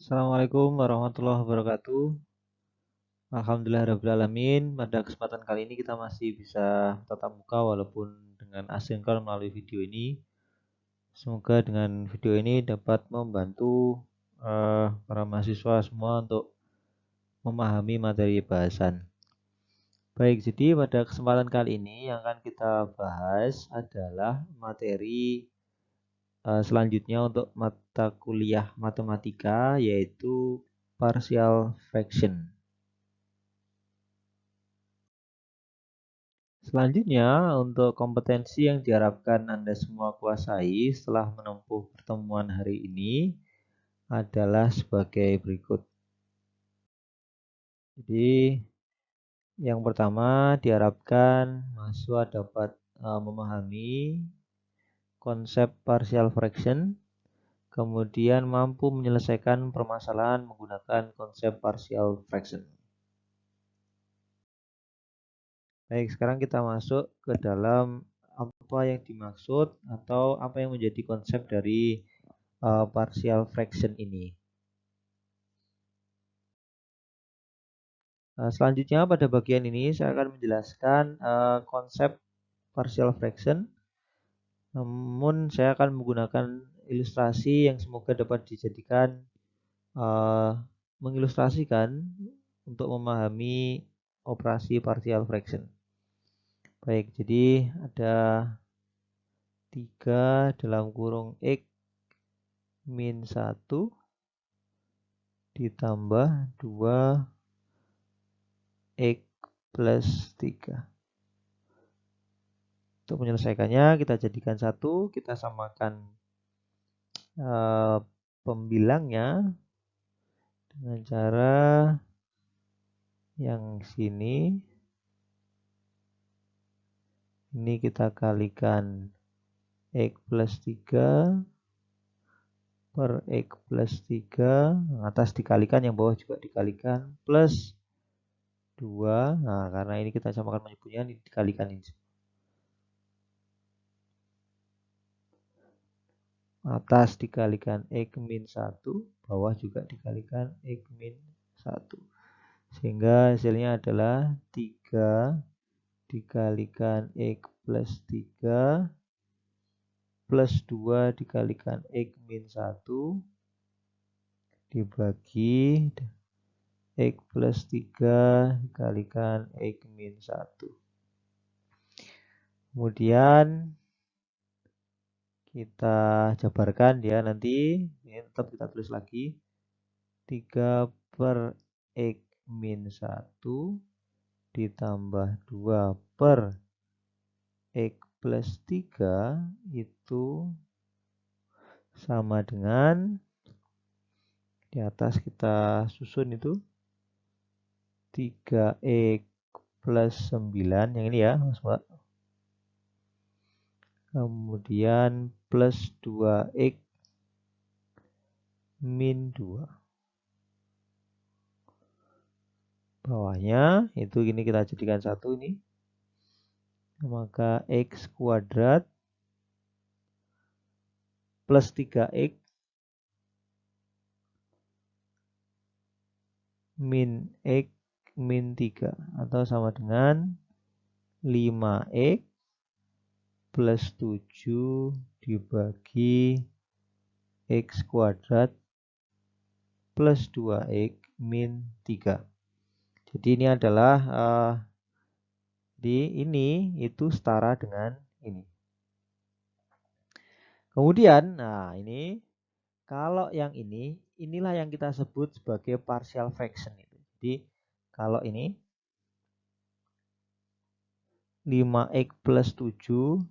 Assalamualaikum warahmatullahi wabarakatuh. Alhamdulillahirrahmanirrahim. Pada kesempatan kali ini kita masih bisa tatap muka walaupun dengan asinkron melalui video ini. Semoga dengan video ini dapat membantu para mahasiswa semua untuk memahami materi bahasan. Baik, jadi pada kesempatan kali ini yang akan kita bahas adalah materi selanjutnya untuk mata kuliah matematika yaitu partial fraction. Selanjutnya, untuk kompetensi yang diharapkan Anda semua kuasai setelah menempuh pertemuan hari ini adalah sebagai berikut. Jadi, yang pertama diharapkan mahasiswa dapat memahami konsep partial fraction, kemudian mampu menyelesaikan permasalahan menggunakan konsep partial fraction. Baik, sekarang kita masuk ke dalam apa yang dimaksud atau apa yang menjadi konsep dari partial fraction ini. Selanjutnya pada bagian ini saya akan menjelaskan konsep partial fraction. Namun saya akan menggunakan ilustrasi yang semoga dapat dijadikan mengilustrasikan untuk memahami operasi partial fraction. Baik, jadi ada 3 dalam kurung X min 1 ditambah 2 X plus 3. Untuk menyelesaikannya kita jadikan 1, kita samakan pembilangnya dengan cara yang sini. Ini kita kalikan X plus 3 per X plus 3. Atas dikalikan, yang bawah juga dikalikan, plus 2. Nah, karena ini kita samakan menyebutnya, ini dikalikan ini. Atas dikalikan X min 1, bawah juga dikalikan X min 1. Sehingga hasilnya adalah 3 dikalikan X plus 3 plus 2 dikalikan X min 1 dibagi X plus 3 dikalikan X min 1. Kemudian kita jabarkan ya, nanti ini tetap kita tulis lagi 3 per X min 1 ditambah 2 per X plus 3 itu sama dengan, di atas kita susun itu 3X plus 9, yang ini ya Mas Mbak. Kemudian plus 2X min 2. Bawahnya itu ini kita jadikan 1 ini. Maka X kuadrat plus 3X min X min 3 atau sama dengan 5X plus 7 dibagi X kuadrat plus 2X min 3. Jadi ini adalah ini itu setara dengan ini. Kemudian, nah ini kalau yang ini, inilah yang kita sebut sebagai partial fraction. Jadi kalau ini 5X plus 7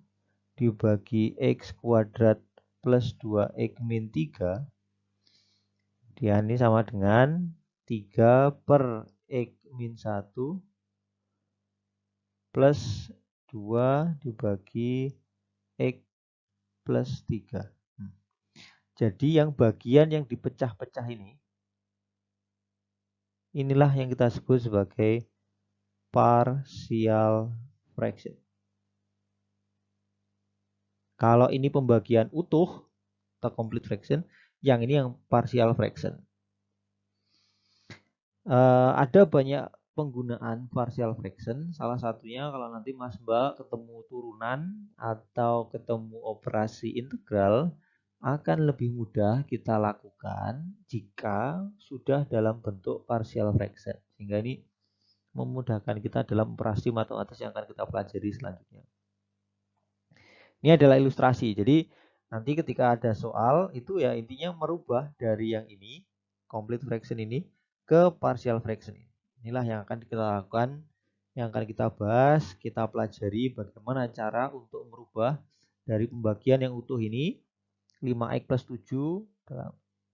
dibagi X kuadrat plus 2X min 3, dia ini sama dengan 3 per X min 1 plus 2 dibagi X plus 3. Jadi yang bagian yang dipecah-pecah ini, inilah yang kita sebut sebagai partial fraction. Kalau ini pembagian utuh atau complete fraction, yang ini yang partial fraction. Ada banyak penggunaan partial fraction. Salah satunya kalau nanti Mas Mbak ketemu turunan atau ketemu operasi integral akan lebih mudah kita lakukan jika sudah dalam bentuk partial fraction. Sehingga ini memudahkan kita dalam operasi matematis yang akan kita pelajari selanjutnya. Ini adalah ilustrasi. Jadi nanti ketika ada soal itu ya intinya merubah dari yang ini, complete fraction ini, ke partial fraction ini. Inilah yang akan kita lakukan, yang akan kita bahas, kita pelajari bagaimana cara untuk merubah dari pembagian yang utuh ini 5x plus 7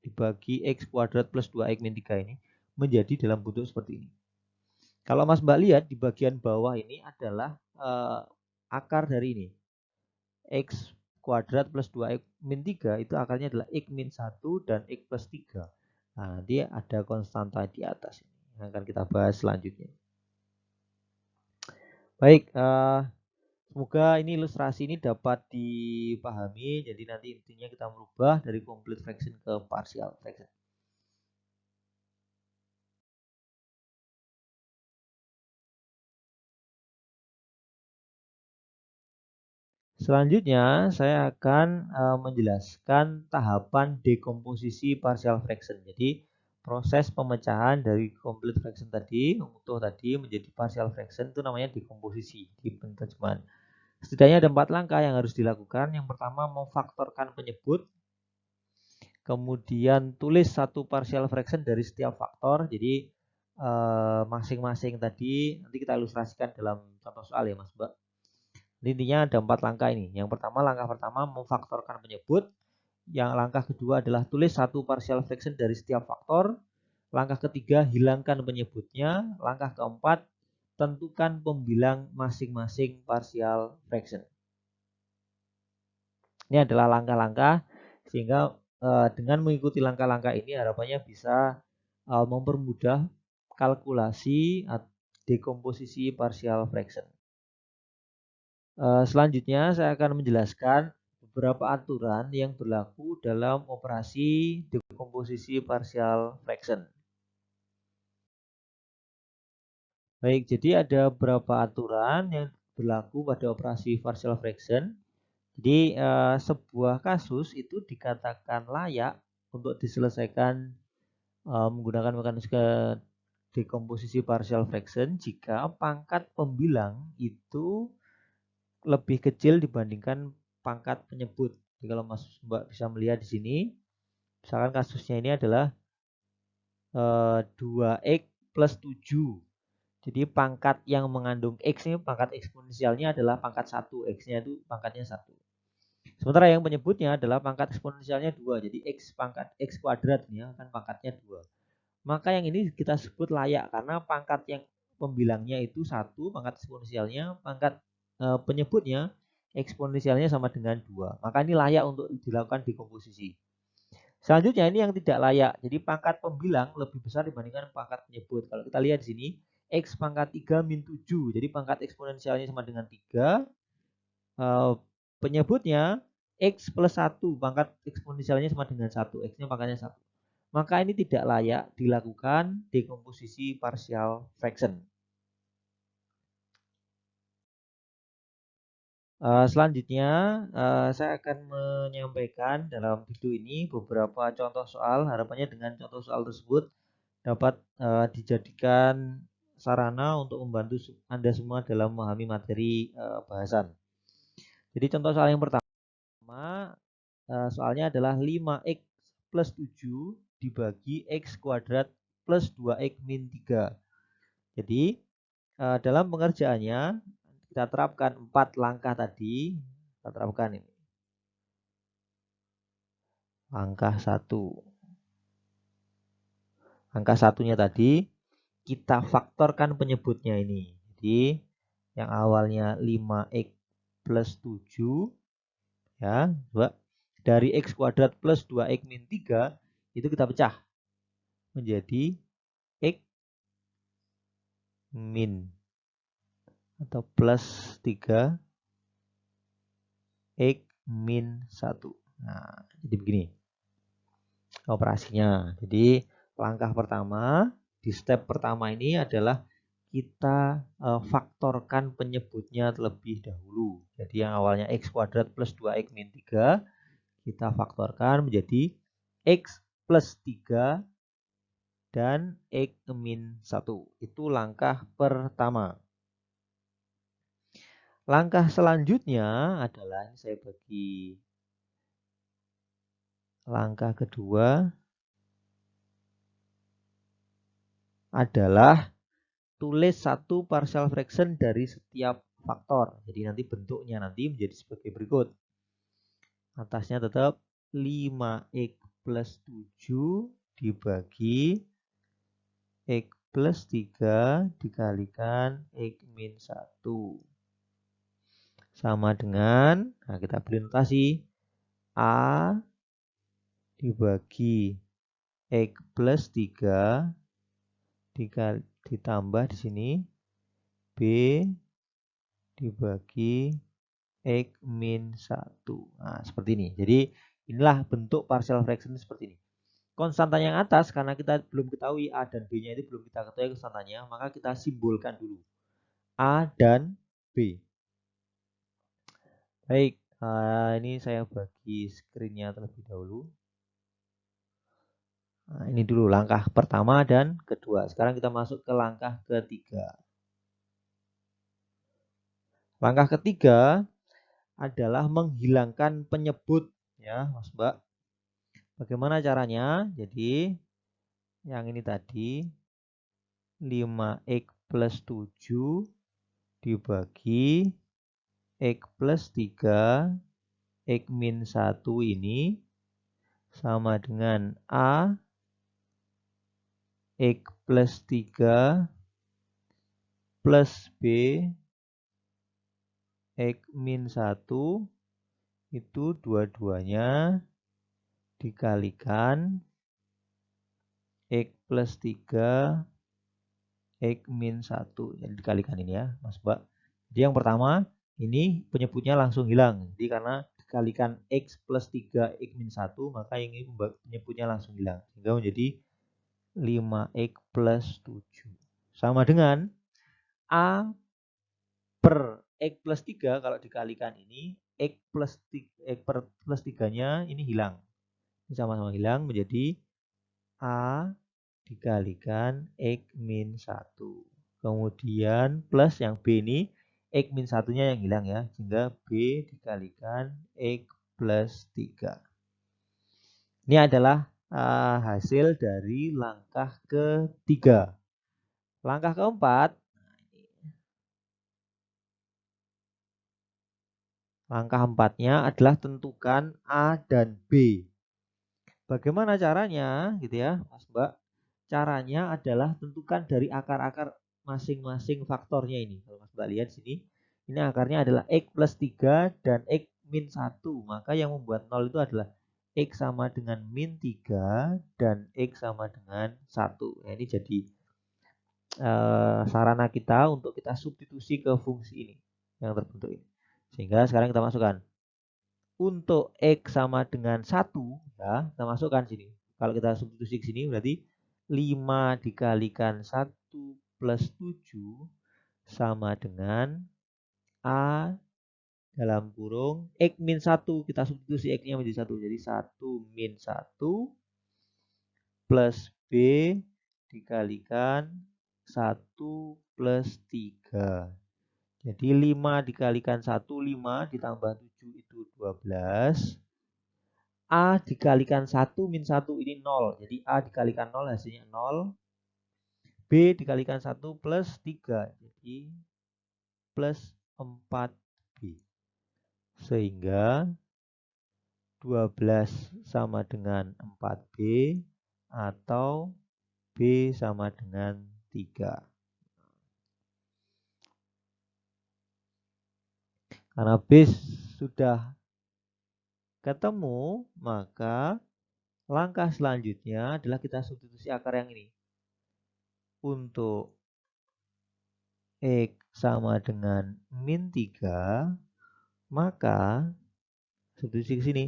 dibagi x kuadrat plus 2x min 3 ini menjadi dalam bentuk seperti ini. Kalau Mas Mbak lihat di bagian bawah ini adalah akar dari ini. X kuadrat plus 2x min 3 itu akarnya adalah x min 1 dan x plus 3. Nah, nanti ada konstanta di atas ini yang akan kita bahas selanjutnya. Baik, semoga ini ilustrasi ini dapat dipahami. Jadi nanti intinya kita merubah dari complete fraction ke partial fraction. Selanjutnya saya akan menjelaskan tahapan dekomposisi partial fraction. Jadi proses pemecahan dari complete fraction tadi, utuh tadi menjadi partial fraction itu namanya dekomposisi di penerjemahan. Setidaknya ada 4 langkah yang harus dilakukan. Yang pertama memfaktorkan penyebut. Kemudian tulis satu partial fraction dari setiap faktor. Jadi masing-masing tadi nanti kita ilustrasikan dalam contoh soal ya Mas Mbak. Intinya ada 4 langkah ini. Langkah pertama memfaktorkan penyebut. Yang langkah kedua adalah tulis satu partial fraction dari setiap faktor. Langkah ketiga hilangkan penyebutnya. Langkah keempat tentukan pembilang masing-masing partial fraction. Ini adalah langkah-langkah sehingga dengan mengikuti langkah-langkah ini harapannya bisa mempermudah kalkulasi dekomposisi partial fraction. Selanjutnya saya akan menjelaskan beberapa aturan yang berlaku dalam operasi dekomposisi partial fraction. Baik, jadi ada beberapa aturan yang berlaku pada operasi partial fraction. Jadi sebuah kasus itu dikatakan layak untuk diselesaikan menggunakan mekanisme dekomposisi partial fraction jika pangkat pembilang itu lebih kecil dibandingkan pangkat penyebut. Jadi kalau Mas Mbak bisa melihat di sini, misalkan kasusnya ini adalah 2x plus 7. Jadi pangkat yang mengandung x ini pangkat eksponensialnya adalah pangkat 1, x-nya itu pangkatnya 1. Sementara yang penyebutnya adalah pangkat eksponensialnya 2. Jadi x pangkat x kuadrat ya kan pangkatnya 2. Maka yang ini kita sebut layak karena pangkat yang pembilangnya itu 1, pangkat eksponensialnya, pangkat penyebutnya eksponensialnya sama dengan 2. Maka ini layak untuk dilakukan dekomposisi. Selanjutnya ini yang tidak layak. Jadi pangkat pembilang lebih besar dibandingkan pangkat penyebut. Kalau kita lihat di sini x pangkat 3 min 7. Jadi pangkat eksponensialnya sama dengan 3. Penyebutnya x plus 1. Pangkat eksponensialnya sama dengan 1. X-nya pangkatnya 1. Maka ini tidak layak dilakukan dekomposisi partial fraction. Selanjutnya saya akan menyampaikan dalam video ini beberapa contoh soal. Harapannya dengan contoh soal tersebut dapat dijadikan sarana untuk membantu Anda semua dalam memahami materi bahasan. Jadi contoh soal yang pertama soalnya adalah 5x plus 7 dibagi x kuadrat plus 2x min 3. Jadi dalam pengerjaannya kita terapkan 4 langkah tadi. Kita terapkan ini. Langkah 1. Angka satunya tadi kita faktorkan penyebutnya ini. Jadi yang awalnya 5x plus 7 ya, dari x kuadrat plus 2x min 3 itu kita pecah menjadi x min atau plus 3 x min 1. Nah, jadi begini operasinya. Jadi langkah pertama di step pertama ini adalah kita faktorkan penyebutnya terlebih dahulu. Jadi yang awalnya x kuadrat plus 2x min 3, kita faktorkan menjadi x plus 3 dan x min 1. Itu langkah pertama. Langkah selanjutnya adalah, saya bagi langkah kedua adalah tulis satu partial fraction dari setiap faktor. Jadi nanti bentuknya nanti menjadi sebagai berikut. Atasnya tetap 5x plus 7 dibagi x plus 3 dikalikan x min 1. Sama dengan, nah kita beri notasi, A dibagi x plus 3 ditambah di sini B dibagi x min 1. Nah, seperti ini. Jadi inilah bentuk partial fraction seperti ini. Konstanta yang atas, karena kita belum ketahui A dan B-nya itu belum kita ketahui konstantanya, maka kita simbolkan dulu A dan B. Baik, ini saya bagi screen-nya terlebih dahulu. Nah, ini dulu langkah pertama dan kedua. Sekarang kita masuk ke langkah ketiga. Langkah ketiga adalah menghilangkan penyebut, ya Mas Mbak. Bagaimana caranya? Jadi yang ini tadi 5x plus 7 dibagi x plus 3 x min 1 ini sama dengan A x plus 3 plus B x min 1 itu dua-duanya dikalikan x plus 3 x min 1. Jadi dikalikan ini ya Mas Mbak. Jadi yang pertama ini penyebutnya langsung hilang. Jadi karena dikalikan x plus 3 x min 1 maka yang ini penyebutnya langsung hilang. Sehingga menjadi 5x plus 7. Sama dengan A per x plus 3 kalau dikalikan ini x plus 3-nya ini hilang. Ini sama-sama hilang menjadi A dikalikan x min 1. Kemudian plus yang B ini x min 1-nya yang hilang ya. Sehingga B dikalikan x plus 3. Ini adalah hasil dari langkah ketiga. Langkah keempat. Langkah empatnya adalah tentukan A dan B. Bagaimana caranya gitu ya Mas Mbak? Caranya adalah tentukan dari akar-akar masing-masing faktornya ini. Kalau Mas Mbak lihat sini, ini akarnya adalah x plus 3 dan x min 1. Maka yang membuat 0 itu adalah x sama dengan min 3 dan x sama dengan 1. Nah, ini jadi sarana kita untuk kita substitusi ke fungsi ini yang terbentuk ini. Sehingga sekarang kita masukkan. Untuk x sama dengan 1, ya, kita masukkan sini. Kalau kita substitusi ke sini berarti 5 dikalikan 1 plus 7 sama dengan A dalam kurung x min 1. Kita substitusi x-nya menjadi 1. Jadi 1 min 1 plus B dikalikan 1 plus 3. Jadi 5 dikalikan 1, 5 ditambah 7 itu 12. A dikalikan 1 min 1 ini 0. Jadi A dikalikan 0 hasilnya 0. B dikalikan 1 plus 3. Jadi plus 4B. Sehingga 12 sama dengan 4B atau B sama dengan 3. Karena B sudah ketemu, maka langkah selanjutnya adalah kita substitusi akar yang ini. Untuk X sama dengan min 3, maka substitusi ke sini.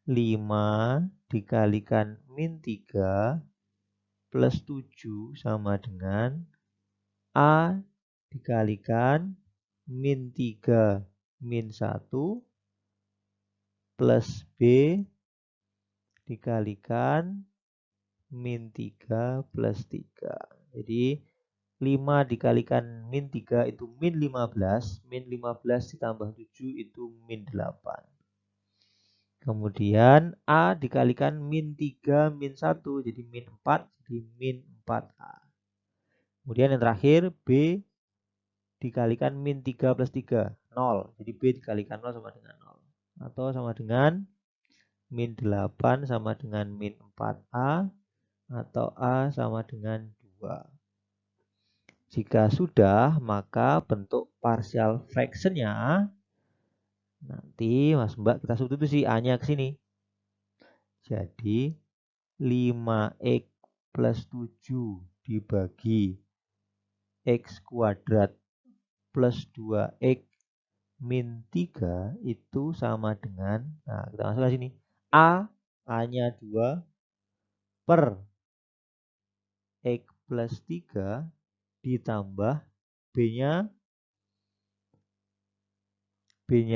5 dikalikan min 3 plus 7 sama dengan A dikalikan min 3 min 1 plus B dikalikan min 3 plus 3. Jadi 5 dikalikan min 3 itu min 15. Min 15 ditambah 7 itu min 8. Kemudian A dikalikan min 3 min 1 jadi min 4. Jadi min 4A. Kemudian yang terakhir B dikalikan min 3 plus 3. 0. Jadi B dikalikan 0 sama dengan 0. Atau sama dengan min 8 sama dengan min 4A. Atau A sama dengan 2. Jika sudah, maka bentuk partial fraction-nya nanti Mas Mbak kita substitusi A-nya ke sini. Jadi 5x plus 7 dibagi x kuadrat plus 2x min 3 itu sama dengan, nah kita masukkan sini, A-nya 2 per x plus 3 ditambah B-nya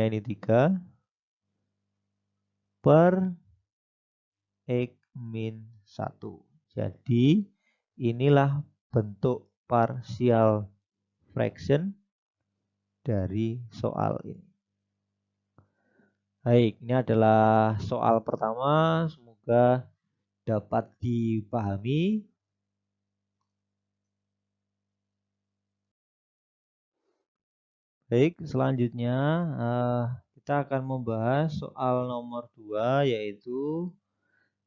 ini 3 per X min 1. Jadi inilah bentuk partial fraction dari soal ini. Baik, ini adalah soal pertama. Semoga dapat dipahami. Baik, selanjutnya kita akan membahas soal nomor 2 yaitu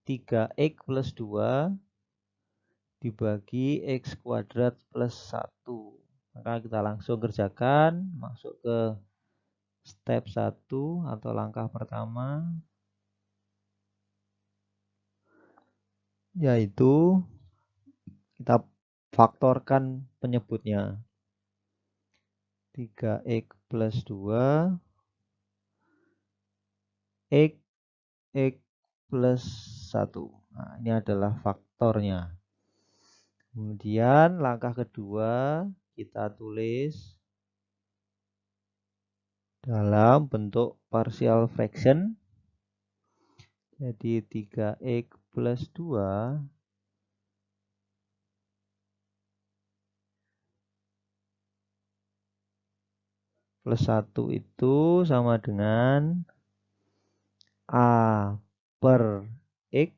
3x plus 2 dibagi x kuadrat plus 1. Maka kita langsung kerjakan, masuk ke step 1 atau langkah pertama, yaitu kita faktorkan penyebutnya. 3x plus 2 x plus 1. Nah, ini adalah faktornya. Kemudian langkah kedua kita tulis dalam bentuk partial fraction. Jadi 3x plus 2 plus 1 itu sama dengan A per X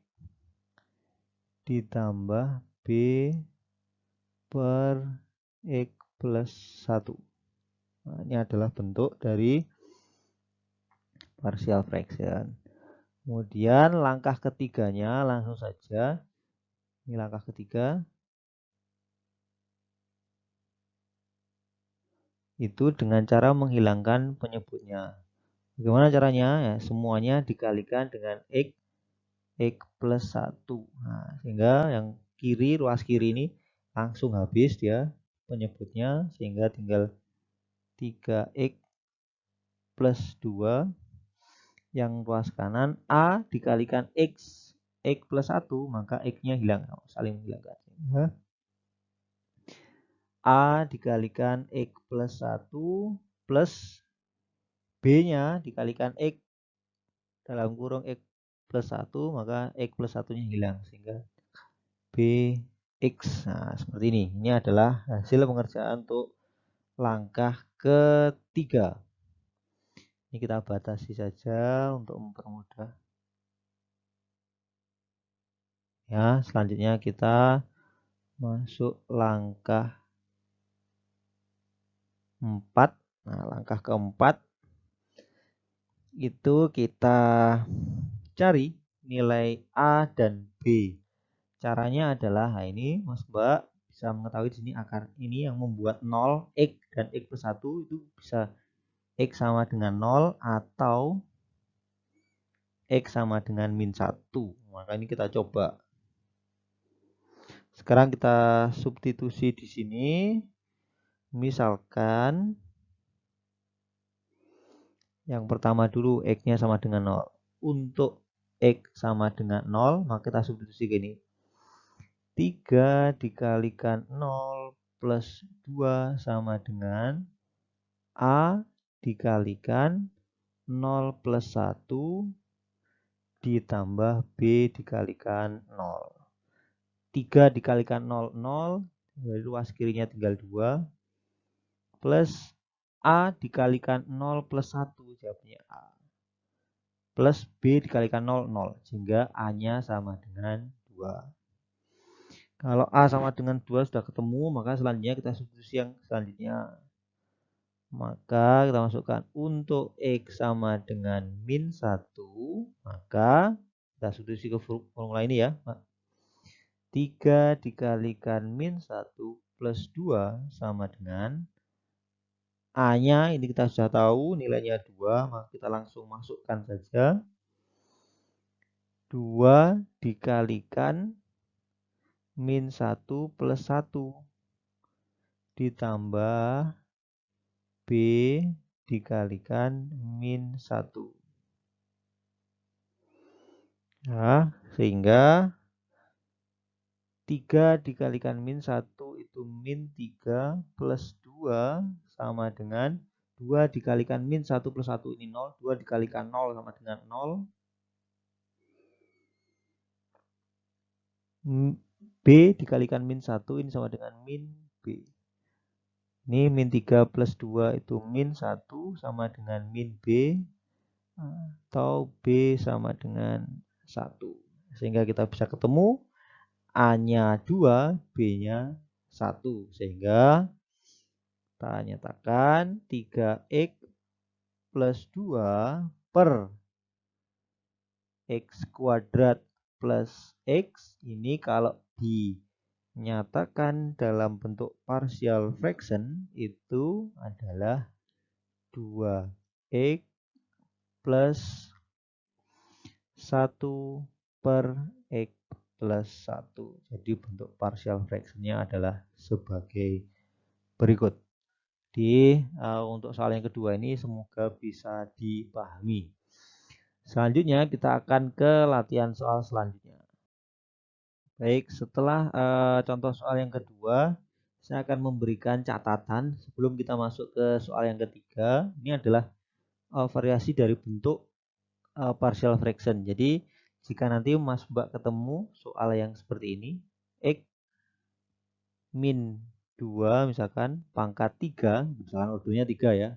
ditambah B per X plus 1. Nah, ini adalah bentuk dari partial fraction. Kemudian langkah ketiganya langsung saja. Ini langkah ketiga. Itu dengan cara menghilangkan penyebutnya. Bagaimana caranya? Ya, semuanya dikalikan dengan X plus 1. Nah, sehingga yang kiri, ruas kiri ini langsung habis dia penyebutnya. Sehingga tinggal 3x plus 2. Yang ruas kanan A dikalikan X plus 1. Maka X-nya hilang. Saling menghilangkan. A dikalikan X plus 1 plus B-nya dikalikan X dalam kurung X plus 1, maka X plus 1-nya hilang. Sehingga BX. Nah, seperti ini. Ini adalah hasil pengerjaan untuk langkah ketiga. Ini kita batasi saja untuk mempermudah. Ya, selanjutnya kita masuk langkah 4. Nah, langkah keempat itu kita cari nilai A dan B. Caranya adalah, nah ini Mas Mbak bisa mengetahui di sini akar ini yang membuat 0, X dan X plus 1 itu bisa X sama dengan 0 atau X sama dengan min 1. Maka ini kita coba. Sekarang kita substitusi di sini. Misalkan yang pertama dulu X-nya sama dengan 0. Untuk X sama dengan 0, maka kita substitusi gini. 3 dikalikan 0 plus 2 sama dengan A dikalikan 0 plus 1 ditambah B dikalikan 0. 3 dikalikan 0, 0. Dari ruas kirinya tinggal 2. Plus A dikalikan 0 plus 1. Jawabnya A. Plus B dikalikan 0, 0. Sehingga A-nya sama dengan 2. Kalau A sama dengan 2 sudah ketemu, maka selanjutnya kita substitusi yang selanjutnya. Maka kita masukkan untuk X sama dengan min 1, maka kita substitusi ke formula ini ya. 3 dikalikan min 1 plus 2 sama dengan A-nya ini kita sudah tahu nilainya 2, maka kita langsung masukkan saja. 2 dikalikan min 1 plus 1 ditambah B dikalikan min 1. Nah, sehingga 3 dikalikan min 1 itu min 3 plus 2 sama dengan 2 dikalikan min 1 plus 1 ini 0. 2 dikalikan 0 sama dengan 0. B dikalikan min 1 ini sama dengan min B. Ini min 3 plus 2 itu min 1 sama dengan min B. Atau B sama dengan 1. Sehingga kita bisa ketemu A-nya 2, B-nya 1. Sehingga kita nyatakan 3X plus 2 per X kuadrat plus X ini kalau dinyatakan dalam bentuk partial fraction itu adalah 2X plus 1 per X plus 1. Jadi bentuk partial fractionnya adalah sebagai berikut. Untuk soal yang kedua ini semoga bisa dipahami. Selanjutnya kita akan ke latihan soal selanjutnya. Baik, setelah contoh soal yang kedua, saya akan memberikan catatan sebelum kita masuk ke soal yang ketiga. Ini adalah variasi dari bentuk partial fraction. Jadi jika nanti Mas Mbak ketemu soal yang seperti ini, X min 2 misalkan pangkat 3, misalkan ordonya 3 ya,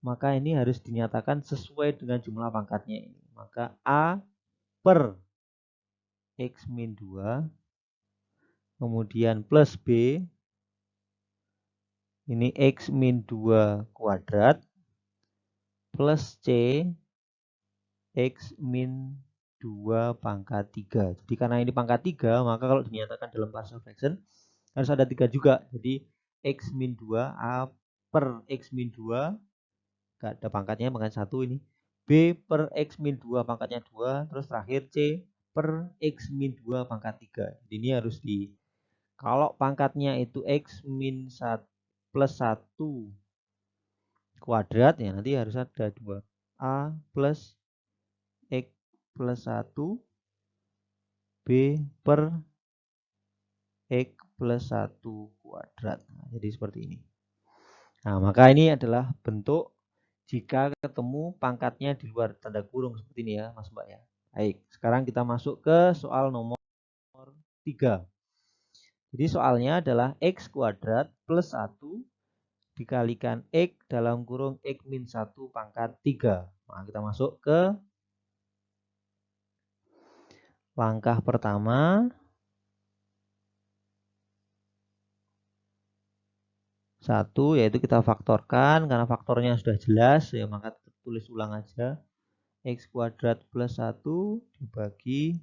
maka ini harus dinyatakan sesuai dengan jumlah pangkatnya ini. Maka A per X min 2, kemudian plus B, ini X min 2 kuadrat, plus C, X min 2 pangkat 3. Jadi karena ini pangkat 3, maka kalau dinyatakan dalam partial fraction harus ada 3 juga. Jadi X min 2 A per X min 2, gak ada pangkatnya, pangkat 1 ini. B per X min 2 pangkatnya 2, terus terakhir C per X min 2 pangkat 3. Jadi ini harus kalau pangkatnya itu X min 1 plus 1 kuadrat ya nanti harus ada 2. A plus X plus 1 B per X plus 1 kuadrat. Nah, jadi seperti ini. Nah, maka ini adalah bentuk jika ketemu pangkatnya di luar tanda kurung seperti ini ya, Mas Mbak ya. Baik, sekarang kita masuk ke soal nomor 3. Jadi soalnya adalah X kuadrat plus 1 dikalikan X dalam kurung X min 1 pangkat 3. Nah, kita masuk ke langkah pertama. 1 yaitu kita faktorkan, karena faktornya sudah jelas ya maka tulis ulang aja. X kuadrat plus 1 dibagi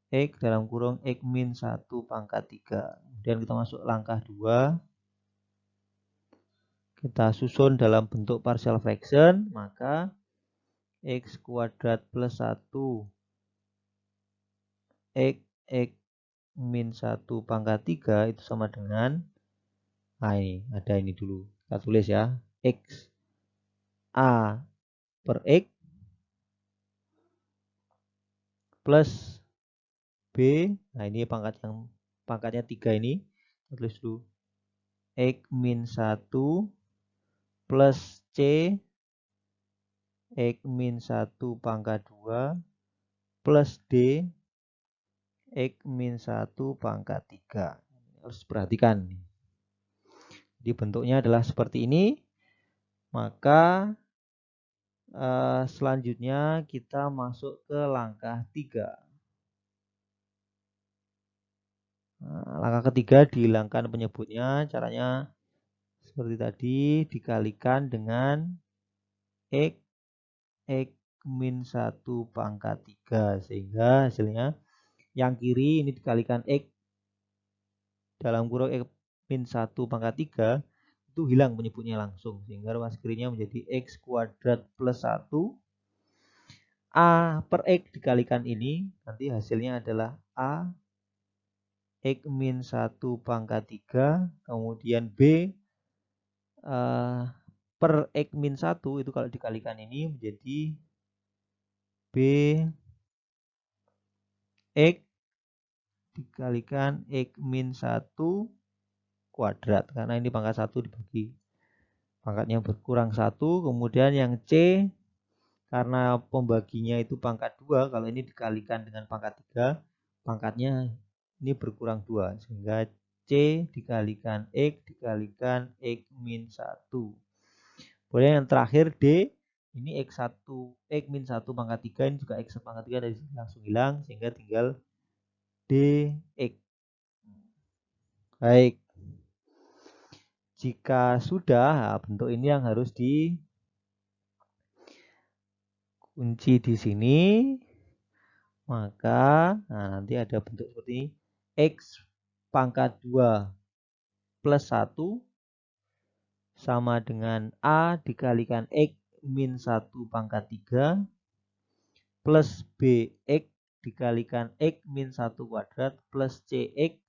X dalam kurung X min 1 pangkat 3. Kemudian kita masuk langkah 2. Kita susun dalam bentuk partial fraction, maka X kuadrat plus 1 X min 1 pangkat 3 itu sama dengan, nah ini ada ini dulu, kita tulis ya, X A per X plus B, nah ini pangkat yang pangkatnya 3 ini, tulis dulu X min 1 plus C X min 1 pangkat 2 plus D X min 1 pangkat 3. Harus perhatikan. Jadi bentuknya adalah seperti ini. Maka selanjutnya kita masuk ke langkah 3. Langkah ketiga, dihilangkan penyebutnya. Caranya seperti tadi, dikalikan dengan X min 1 pangkat 3. Sehingga hasilnya yang kiri ini dikalikan X dalam kurung X min 1 pangkat 3. Itu hilang penyebutnya langsung. Sehingga ruas kirinya menjadi X kuadrat plus 1. A per X dikalikan ini. Nanti hasilnya adalah A X min 1 pangkat 3. Kemudian B per X min 1 itu kalau dikalikan ini menjadi B X dikalikan X min 1 kuadrat. Karena ini pangkat 1 dibagi. Pangkatnya berkurang 1. Kemudian yang C karena pembaginya itu pangkat 2. Kalau ini dikalikan dengan pangkat 3. Pangkatnya ini berkurang 2. Sehingga C dikalikan X dikalikan X min 1. Kemudian yang terakhir D. Ini X1, X min 1 pangkat 3. Ini juga X pangkat 3 dari sini langsung hilang. Sehingga tinggal DX. Baik. Jika sudah, bentuk ini yang harus dikunci di sini. Maka nanti ada bentuk seperti ini. X pangkat 2 plus 1 sama dengan A dikalikan X min 1 pangkat 3 plus BX dikalikan X min 1 kuadrat plus CX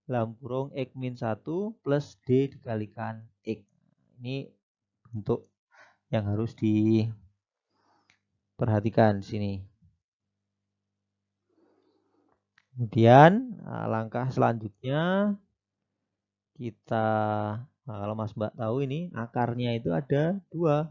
dalam kurung X min 1 plus D dikalikan X. Ini bentuk yang harus diperhatikan di sini. Kemudian langkah selanjutnya kita kalau Mas Mbak tahu ini akarnya itu ada 2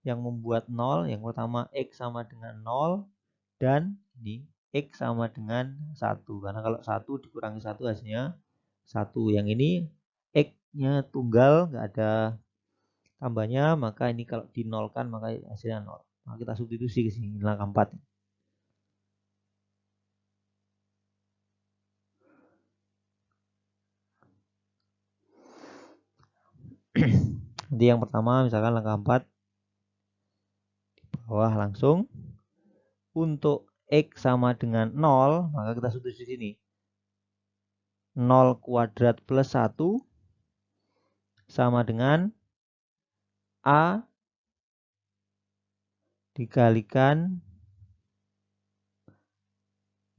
yang membuat 0. Yang pertama X sama dengan 0 dan ini X sama dengan 1. Karena kalau 1 dikurangi 1 hasilnya 1. Yang ini X-nya tunggal, nggak ada tambahnya, maka ini kalau dinolkan maka hasilnya 0. Maka kita substitusi ke sini, langkah 4. Jadi yang pertama misalkan langkah 4 di bawah langsung untuk X sama dengan 0, maka kita substitusi sini. 0 kuadrat plus 1 sama dengan A dikalikan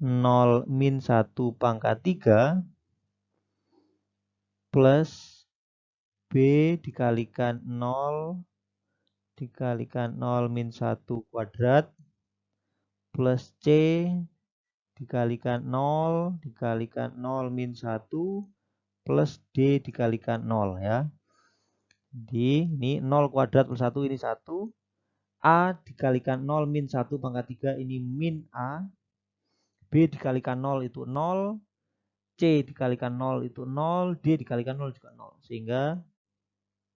0 min 1 pangkat 3 plus B dikalikan 0 dikalikan 0 min 1 kuadrat plus C dikalikan 0 dikalikan 0 min 1 plus D dikalikan 0 ya. Jadi ini 0 kuadrat plus 1 ini 1. A dikalikan 0 min 1 pangkat 3 ini min A. B dikalikan 0 itu 0. C dikalikan 0 itu 0. D dikalikan 0 juga 0. Sehingga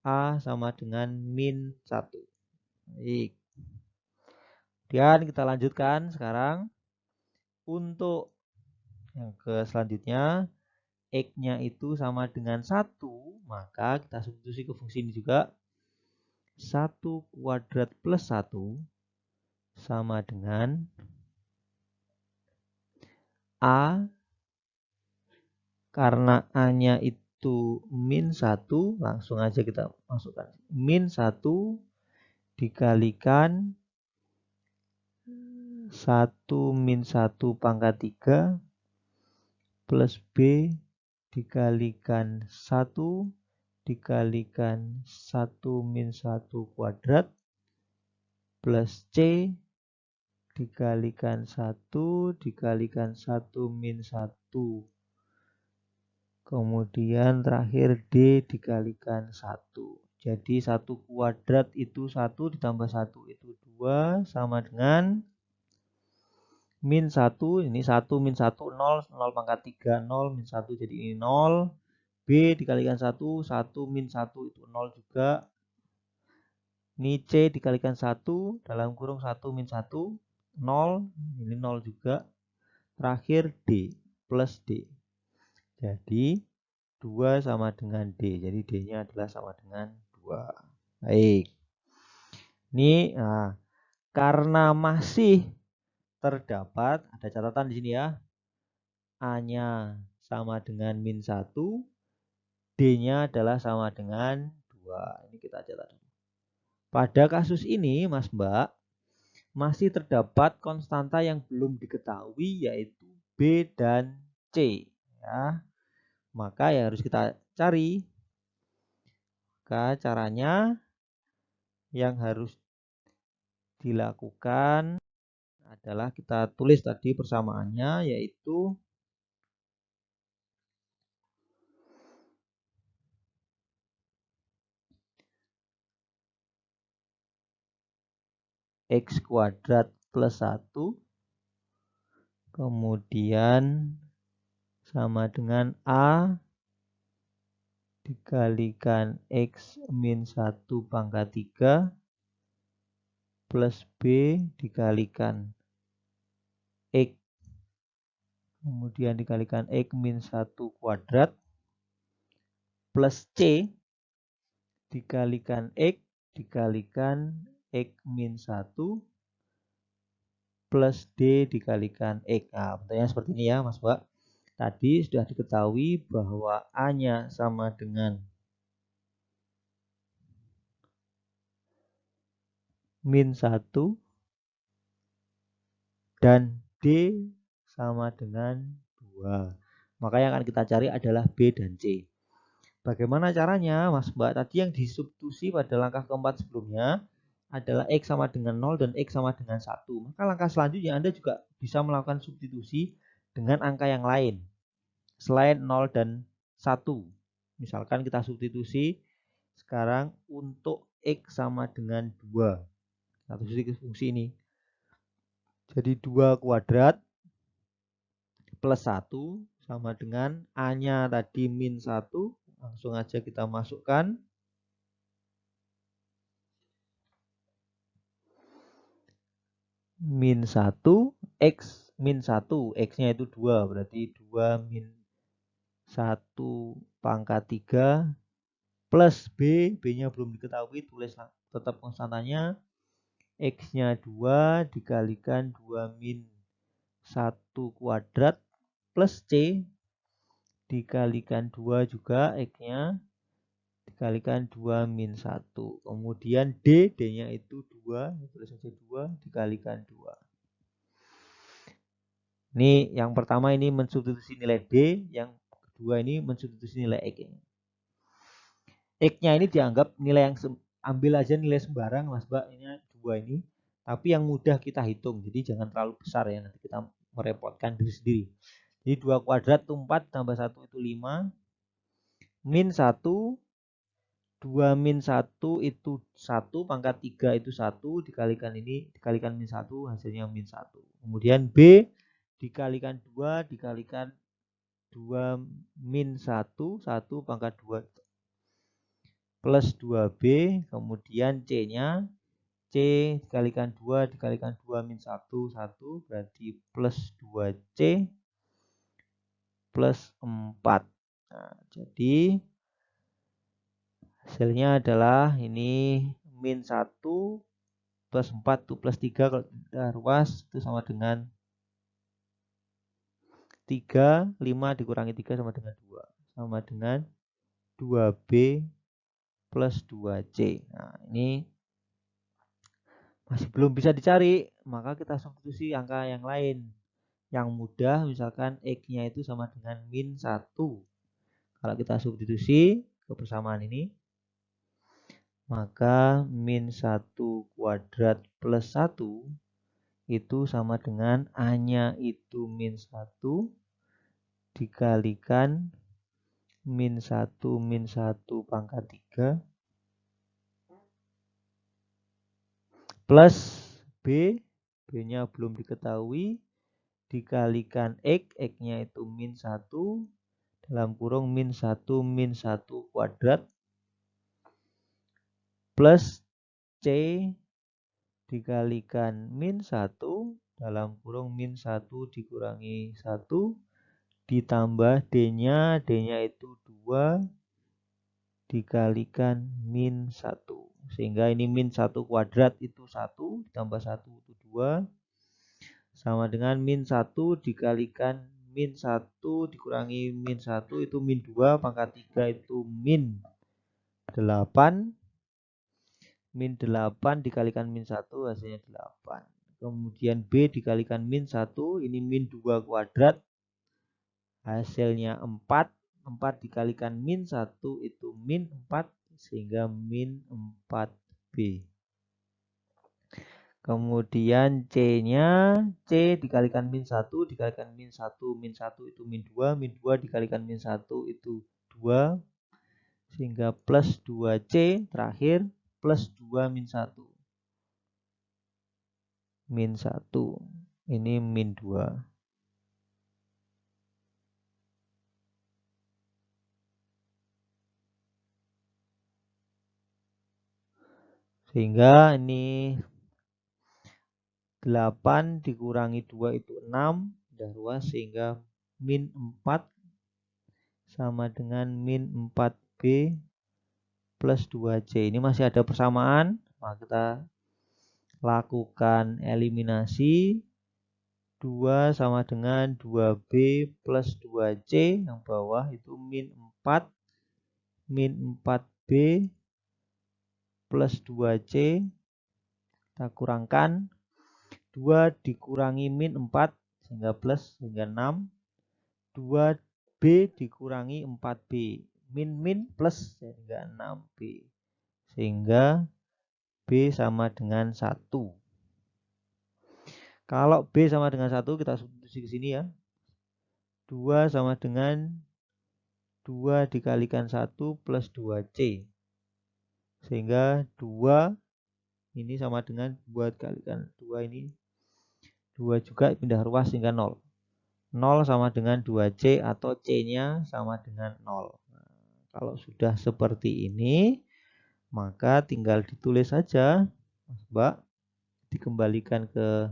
A sama dengan min 1. Baik. Kemudian kita lanjutkan sekarang. Untuk yang ke selanjutnya. X-nya itu sama dengan 1. Maka kita substitusi ke fungsi ini juga. 1 kuadrat plus 1 sama dengan A. Karena A-nya itu min 1, langsung aja kita masukkan. Min 1 dikalikan 1 min 1 pangkat 3 plus B dikalikan 1 dikalikan 1 min 1 kuadrat plus C dikalikan 1 dikalikan 1 min 1 Kemudian terakhir D dikalikan 1. Jadi 1 kuadrat itu 1 ditambah 1 itu 2 sama dengan min 1. Ini 1 min 1 0, 0 pangkat 3 0 min 1 jadi ini 0. B dikalikan 1, 1 min 1 itu 0 juga. Ini C dikalikan 1 dalam kurung 1 min 1 0, ini 0 juga. Terakhir D plus D. Jadi 2 sama dengan D. Jadi D-nya adalah sama dengan 2. Baik. Ini karena masih terdapat, ada catatan di sini ya. A-nya sama dengan min 1, D-nya adalah sama dengan 2. Ini kita catat. Pada kasus ini, Mas Mbak, masih terdapat konstanta yang belum diketahui yaitu B dan C. Ya. Maka ya harus kita cari. Maka caranya yang harus dilakukan adalah kita tulis tadi persamaannya yaitu X kuadrat plus 1 kemudian sama dengan A dikalikan X min 1 pangkat 3 plus B dikalikan X kemudian dikalikan X min 1 kuadrat plus C dikalikan X dikalikan X min 1 plus D dikalikan X. Nah, bentuknya seperti ini ya Mas Mbak. Tadi sudah diketahui bahwa A-nya sama dengan min 1 dan D sama dengan 2. Maka yang akan kita cari adalah B dan C. Bagaimana caranya Mas Mbak? Tadi yang disubstitusi pada langkah keempat sebelumnya adalah X sama dengan 0 dan X sama dengan 1. Maka langkah selanjutnya Anda juga bisa melakukan substitusi dengan angka yang lain selain 0 dan 1. Misalkan kita substitusi sekarang untuk X sama dengan 2. Kita substitusi fungsi ini. Jadi 2 kuadrat plus 1 sama dengan A-nya tadi min 1. Langsung aja kita masukkan. Min 1, X min 1. X-nya itu 2. Berarti 2 min 1 pangkat 3 plus B. B-nya belum diketahui. Tulis tetap konstantanya. X-nya 2 dikalikan 2 min 1 kuadrat plus C dikalikan 2 juga X-nya dikalikan 2 min 1. Kemudian D, D-nya itu 2, tulis saja 2 dikalikan 2. Ini yang pertama ini mensubstitusi nilai D, yang kedua ini mensubstitusi nilai X. X-nya ini dianggap nilai yang ambil aja nilai sembarang Mas Mbak, ini 2 ini. Tapi yang mudah kita hitung, jadi jangan terlalu besar ya, nanti kita merepotkan diri sendiri. Jadi 2 kuadrat itu 4 tambah 1 itu 5. Min 1, 2 min 1 itu 1, pangkat 3 itu 1, dikalikan ini, dikalikan min 1, hasilnya min 1. Kemudian B dikalikan 2, dikalikan 2 min 1, 1 pangkat 2 plus 2B, kemudian C-nya, C dikalikan 2, dikalikan 2 min 1, 1, berarti plus 2C plus 4. Nah, jadi hasilnya adalah ini min 1 plus 4 itu plus 3, kalau kita ruas itu sama dengan 3, 5 dikurangi 3 sama dengan 2. Sama dengan 2B plus 2C. Nah, ini masih belum bisa dicari, maka kita substitusi angka yang lain. Yang mudah misalkan X-nya itu sama dengan min 1. Kalau kita substitusi ke persamaan ini, maka min 1 kuadrat plus 1 itu sama dengan A-nya itu min 1 dikalikan min 1 pangkat 3 plus B, B-nya belum diketahui, dikalikan X-nya itu min 1, dalam kurung min 1 kuadrat, plus C dikalikan min 1, dalam kurung min 1 dikurangi 1, ditambah D-nya itu 2, dikalikan min 1. Sehingga ini min 1 kuadrat itu 1, ditambah 1 itu 2, sama dengan min 1 dikalikan min 1 dikurangi min 1 itu min 2, pangkat 3 itu min 8. Min 8 dikalikan min 1 hasilnya 8. Kemudian B dikalikan min 1, ini min 2 kuadrat, hasilnya 4. 4 dikalikan min 1 itu min 4, sehingga min 4B. Kemudian C-nya, C dikalikan min 1 dikalikan min 1 itu min 2, min 2 dikalikan min 1 itu 2, sehingga plus 2C terakhir, plus 2 min 1. Min 1, ini min 2. Sehingga ini 8 dikurangi 2 itu 6, udah ruas, sehingga min 4 sama dengan min 4B plus 2C. Ini masih ada persamaan, maka kita lakukan eliminasi. 2 sama dengan 2B plus 2C, yang bawah itu min 4, min 4B plus 2C, kita kurangkan, 2 dikurangi min 4, sehingga plus, sehingga 6, 2B dikurangi 4B, min plus, sehingga 6B, sehingga B sama dengan 1. Kalau B sama dengan 1, kita substitusi ke sini ya. 2 sama dengan 2 dikalikan 1 plus 2C. Sehingga 2 ini sama dengan 2 dikalikan 2 ini. 2 juga pindah ruas sehingga 0. 0 sama dengan 2C atau C-nya sama dengan 0. Nah, kalau sudah seperti ini, maka tinggal ditulis saja, Mbak. Dikembalikan ke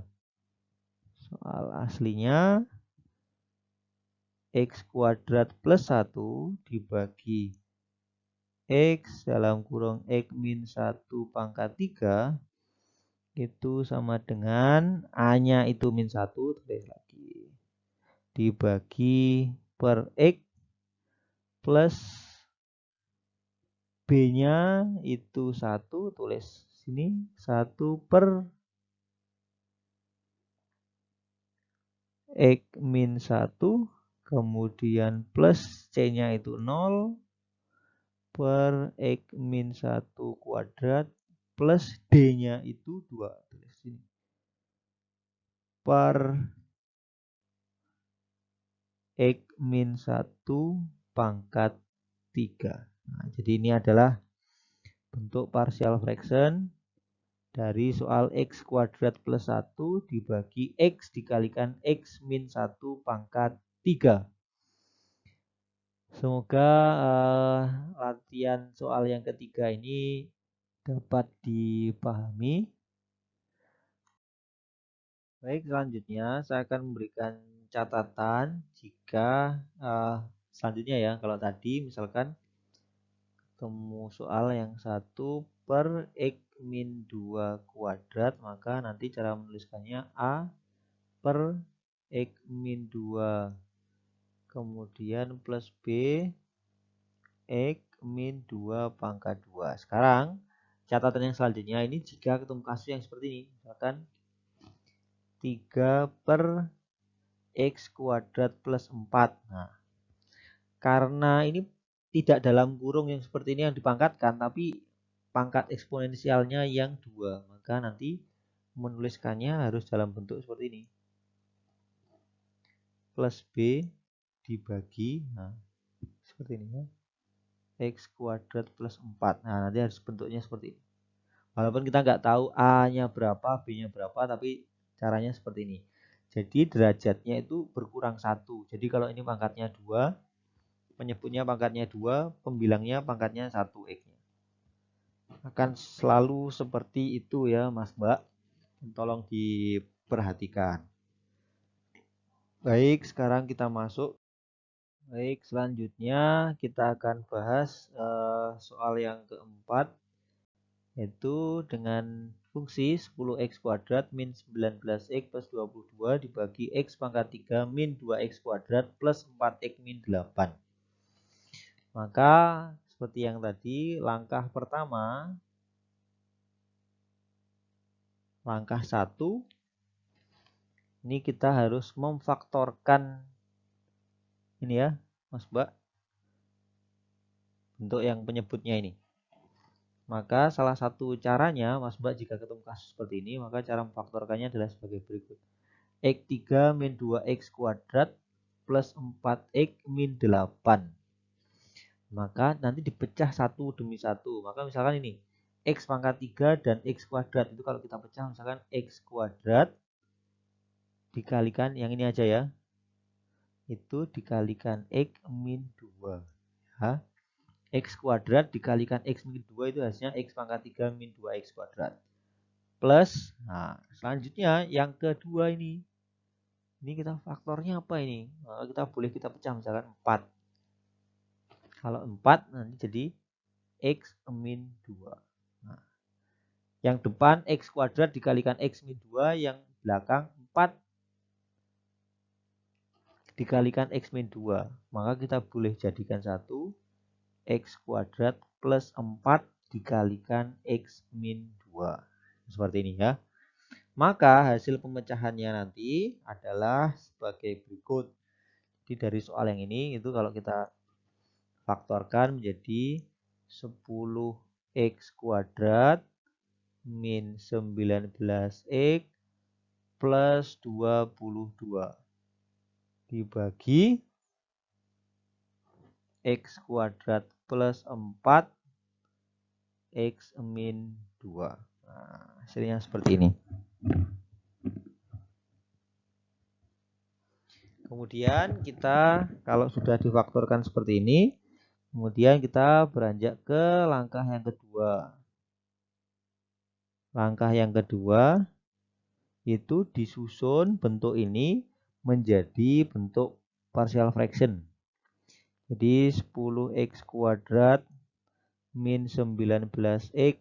soal aslinya. X kuadrat plus 1 dibagi X dalam kurung X min 1 pangkat 3 itu sama dengan A-nya itu min 1, tulis lagi, dibagi per X plus B-nya itu 1, tulis sini 1 per X min 1, kemudian plus C-nya itu 0 per X min 1 kuadrat plus D-nya itu 2, tulis sini, per X min 1 pangkat 3. Nah, jadi ini adalah bentuk partial fraction dari soal X kuadrat plus 1 dibagi X dikalikan X min 1 pangkat 3. Semoga latihan soal yang ketiga ini dapat dipahami. Baik, selanjutnya saya akan memberikan catatan jika selanjutnya ya, kalau tadi misalkan ketemu soal yang 1 per X min 2 kuadrat, maka nanti cara menuliskannya A per X min 2 kemudian plus B X min 2 pangkat 2. Sekarang catatan yang selanjutnya ini jika ketemu kasus yang seperti ini, misalkan 3 per X kuadrat plus 4. Nah, karena ini tidak dalam kurung yang seperti ini yang dipangkatkan, tapi pangkat eksponensialnya yang 2, maka nanti menuliskannya harus dalam bentuk seperti ini. Plus B dibagi, nah, seperti ini ya. X kuadrat plus 4. Nah, nanti harus bentuknya seperti ini. Walaupun kita nggak tahu A-nya berapa, B-nya berapa, tapi caranya seperti ini. Jadi derajatnya itu berkurang 1. Jadi kalau ini pangkatnya 2, penyebutnya pangkatnya 2, pembilangnya pangkatnya 1 X-nya. Akan selalu seperti itu ya Mas Mbak. Tolong diperhatikan. Baik, sekarang kita masuk. Baik, selanjutnya kita akan bahas soal yang keempat, yaitu dengan fungsi 10x kuadrat min 19x plus 22 dibagi x pangkat 3 min 2x kuadrat plus 4x min 8. Maka seperti yang tadi, langkah pertama, langkah 1, ini kita harus memfaktorkan ini ya Mas Mbak, bentuk yang penyebutnya ini. Maka salah satu caranya Mas Mbak jika ketemu kasus seperti ini, maka cara memfaktorkannya adalah sebagai berikut. X3 min 2x kuadrat plus 4x min 8. Maka nanti dipecah satu demi satu. Maka misalkan ini, x pangkat 3 dan x kuadrat. Itu kalau kita pecah misalkan x kuadrat dikalikan yang ini aja ya. Itu dikalikan x min 2. Ya. X kuadrat dikalikan x min 2 itu hasilnya x pangkat 3 min 2x kuadrat. Plus, nah selanjutnya yang kedua ini kita faktornya apa ini? Nah, kita pecah misalkan 4. Kalau 4 nanti jadi x min 2. Nah, yang depan x kuadrat dikalikan x min 2, yang belakang 4 dikalikan x min 2. Maka kita boleh jadikan satu x kuadrat plus 4 dikalikan x min 2. Seperti ini ya. Maka hasil pemecahannya nanti adalah sebagai berikut. Jadi dari soal yang ini itu kalau kita faktorkan menjadi 10x kuadrat min 19x plus 22 dibagi x kuadrat plus 4 x min 2. Nah, hasilnya seperti ini. Kemudian kita kalau sudah difaktorkan seperti ini, kemudian kita beranjak ke langkah yang kedua. Langkah yang kedua itu disusun bentuk ini menjadi bentuk partial fraction. Jadi 10x kuadrat min 19x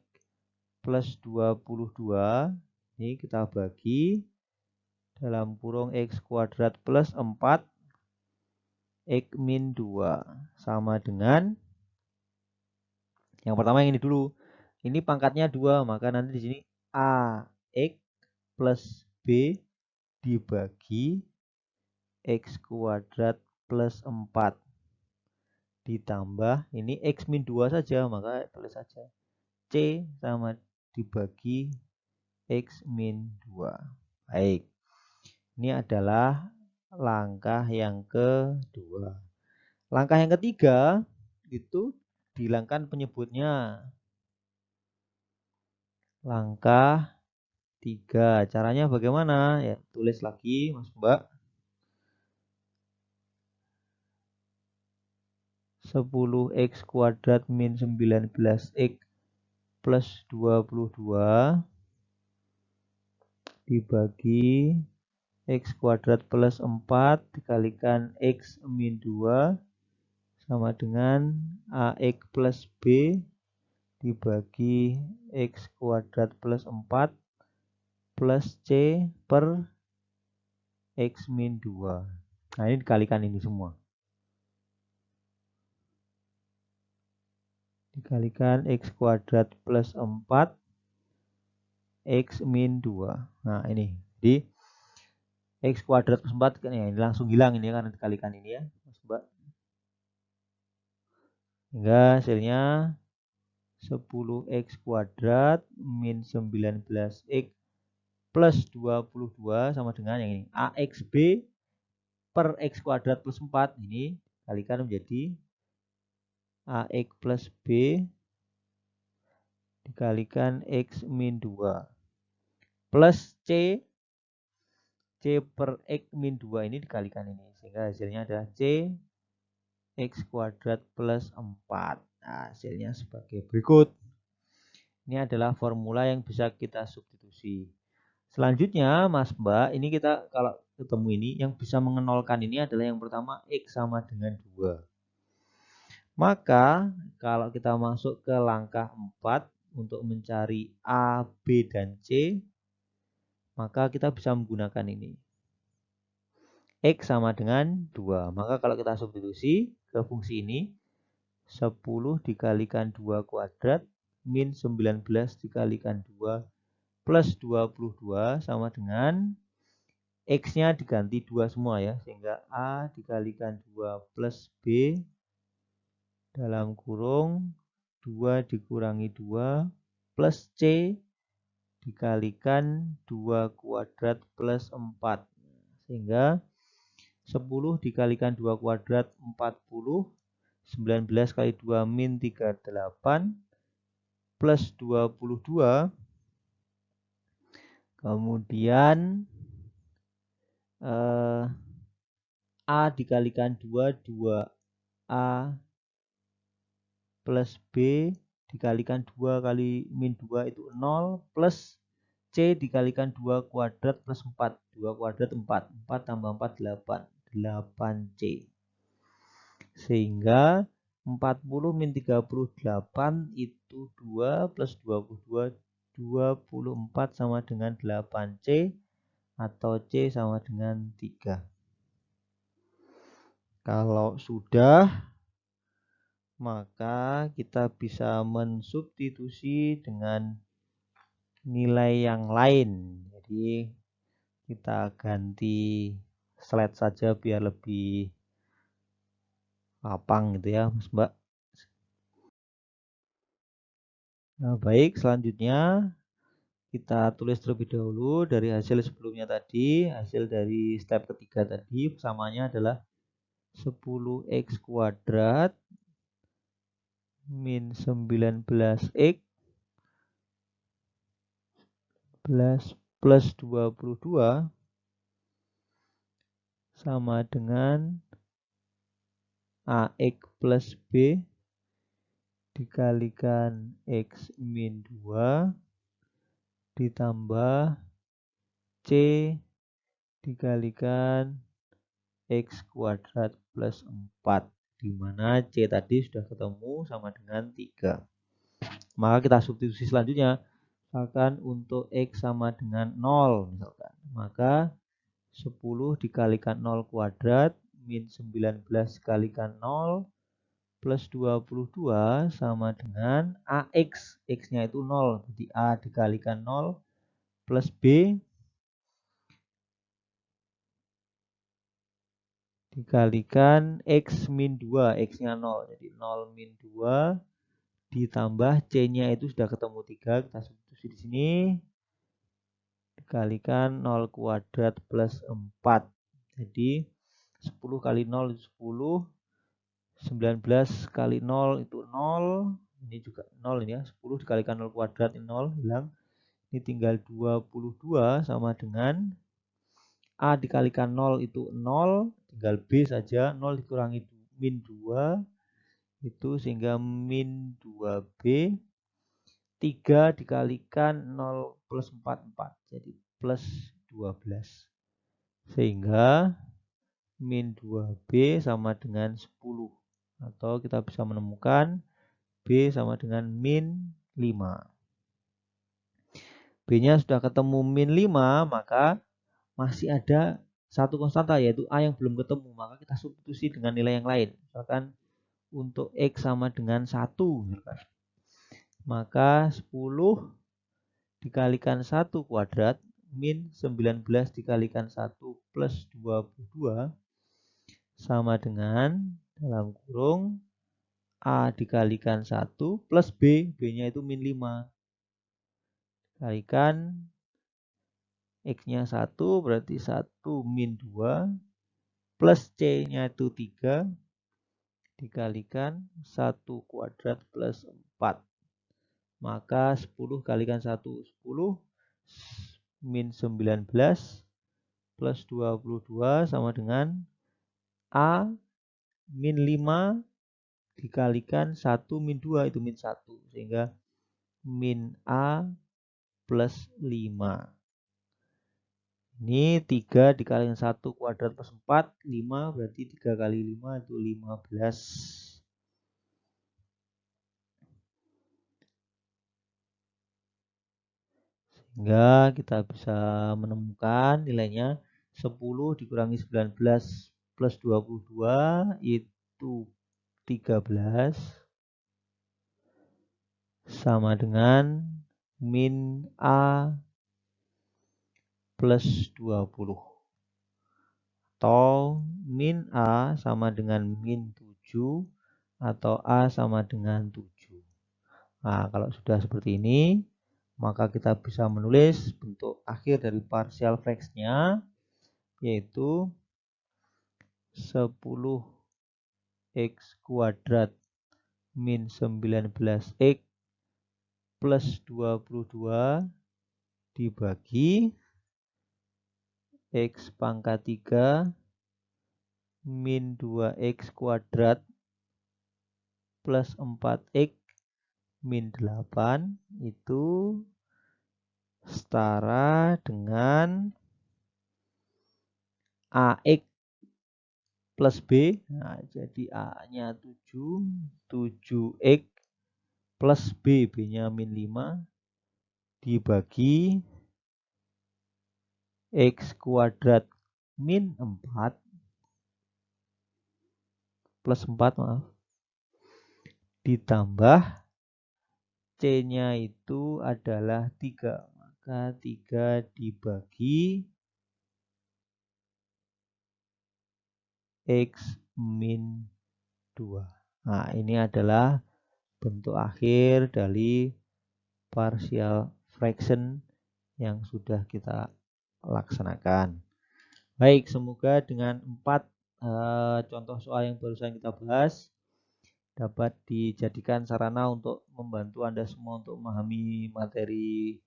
plus 22 ini kita bagi dalam kurung x kuadrat plus 4 x min 2 sama dengan yang pertama yang ini dulu. Ini pangkatnya 2, maka nanti di sini ax plus b dibagi x kuadrat plus 4 ditambah ini x min 2 saja, maka tulis saja C sama dibagi x min 2. Baik, ini adalah langkah yang kedua. Langkah yang ketiga itu dihilangkan penyebutnya. Langkah 3, caranya bagaimana? Ya, tulis lagi Mas Mbak. 10x kuadrat min 19x plus 22 dibagi x kuadrat plus 4 dikalikan x min 2 sama dengan ax plus b dibagi x kuadrat plus 4 plus c per x min 2. Nah, ini dikalikan ini semua. Dikalikan x kuadrat plus 4 x min 2. Nah, ini. Jadi x kuadrat plus 4 kan ya, ini langsung hilang ini karena dikalikan ini ya, Mas Mbak. Hingga hasilnya 10x kuadrat min 19x plus 22 sama dengan yang ini. AXB per x kuadrat plus 4 ini kalikan menjadi AX plus B dikalikan X min 2 plus C per X min 2 ini dikalikan ini. Sehingga hasilnya adalah C X kuadrat plus 4. Nah, hasilnya sebagai berikut. Ini adalah formula yang bisa kita substitusi. Selanjutnya, Mas Mbak, ini kita kalau ketemu ini, yang bisa mengenolkan ini adalah yang pertama X sama dengan 2. Maka, kalau kita masuk ke langkah 4 untuk mencari A, B, dan C, maka kita bisa menggunakan ini. X sama dengan 2. Maka kalau kita substitusi ke fungsi ini, 10 dikalikan 2 kuadrat min 19 dikalikan 2 plus 22 sama dengan X-nya diganti 2 semua ya. Sehingga A dikalikan 2 plus B dalam kurung 2 dikurangi 2 plus C dikalikan 2 kuadrat plus 4. Sehingga 10 dikalikan 2 kuadrat 40. 19 kali 2 min 38 plus 22. Kemudian A dikalikan 2, 2A plus B dikalikan 2 kali min 2 itu 0 plus C dikalikan 2 kuadrat plus 4. 2 kuadrat 4. 4 tambah 4, 8. 8C. Sehingga 40 min 38 itu 2 plus 22, 24 sama dengan 8C atau C sama dengan 3. Kalau sudah, maka kita bisa mensubstitusi dengan nilai yang lain. Jadi kita ganti slide saja biar lebih lapang gitu ya, Mas Mbak. Nah, baik, selanjutnya kita tulis terlebih dahulu dari hasil sebelumnya tadi. Hasil dari step ketiga tadi samanya adalah 10x kuadrat min 19x plus 22 sama dengan AX plus B dikalikan X min 2 ditambah C dikalikan X kuadrat plus 4, di mana C tadi sudah ketemu sama dengan 3. Maka kita substitusi selanjutnya, misalkan untuk X sama dengan 0 misalkan, maka 10 dikalikan 0 kuadrat min 19 dikalikan 0 plus 22 sama dengan AX. X-nya itu 0. Jadi A dikalikan 0 plus B dikalikan X min 2. X-nya 0. Jadi 0 min 2 ditambah C-nya itu sudah ketemu 3. Kita substitusi di sini. Dikalikan 0 kuadrat plus 4. Jadi 10 kali 0 itu 10. 19 kali 0 itu 0. Ini juga 0 ini ya. 10 dikalikan 0 kuadrat ini 0 hilang. Ini tinggal 22 sama dengan A dikalikan 0 itu 0. Tinggal B saja. 0 dikurangi min 2 itu sehingga min 2B. 3 dikalikan 0 plus 4, 4. Jadi plus 12. Sehingga min 2B sama dengan 10. Atau kita bisa menemukan B sama dengan min 5. B-nya sudah ketemu min 5, maka masih ada satu konstanta yaitu A yang belum ketemu. Maka kita substitusi dengan nilai yang lain. Misalkan untuk X sama dengan 1. Maka 10 dikalikan 1 kuadrat min 19 dikalikan 1 plus 22 sama dengan dalam kurung A dikalikan 1 plus B. B-nya itu min 5. Dikalikan X-nya 1 berarti 1 min 2 plus C-nya itu 3 dikalikan 1 kuadrat plus 4. Maka 10 kalikan 1, 10 min 19 plus 22 sama dengan A min 5 dikalikan 1 min 2 itu min 1. Sehingga min A plus 5. Ini 3 dikalikan 1 kuadrat plus 4, 5 berarti 3 kali 5 itu 15. Sehingga kita bisa menemukan nilainya 10 dikurangi 19 plus 22 itu 13 sama dengan min A plus 20. Atau min A sama dengan min 7 atau A sama dengan 7. Nah, kalau sudah seperti ini, maka kita bisa menulis bentuk akhir dari partial fraction-nya, yaitu 10x kuadrat min 19x plus 22 dibagi x pangkat 3 min 2x kuadrat plus 4x min 8 itu setara dengan AX plus B. Nah, jadi A-nya 7, 7X plus B, B-nya min 5 dibagi X kuadrat min 4 plus 4 maaf ditambah C-nya itu adalah 3. Maka 3 dibagi X min 2. Nah, ini adalah bentuk akhir dari partial fraction yang sudah kita laksanakan. Baik, semoga dengan 4 contoh soal yang barusan kita bahas dapat dijadikan sarana untuk membantu Anda semua untuk memahami materi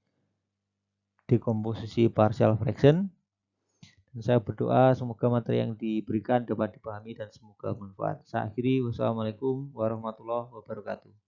dekomposisi partial fraction. Dan saya berdoa semoga materi yang diberikan dapat dipahami dan semoga bermanfaat. Saya akhiri, wassalamualaikum warahmatullahi wabarakatuh.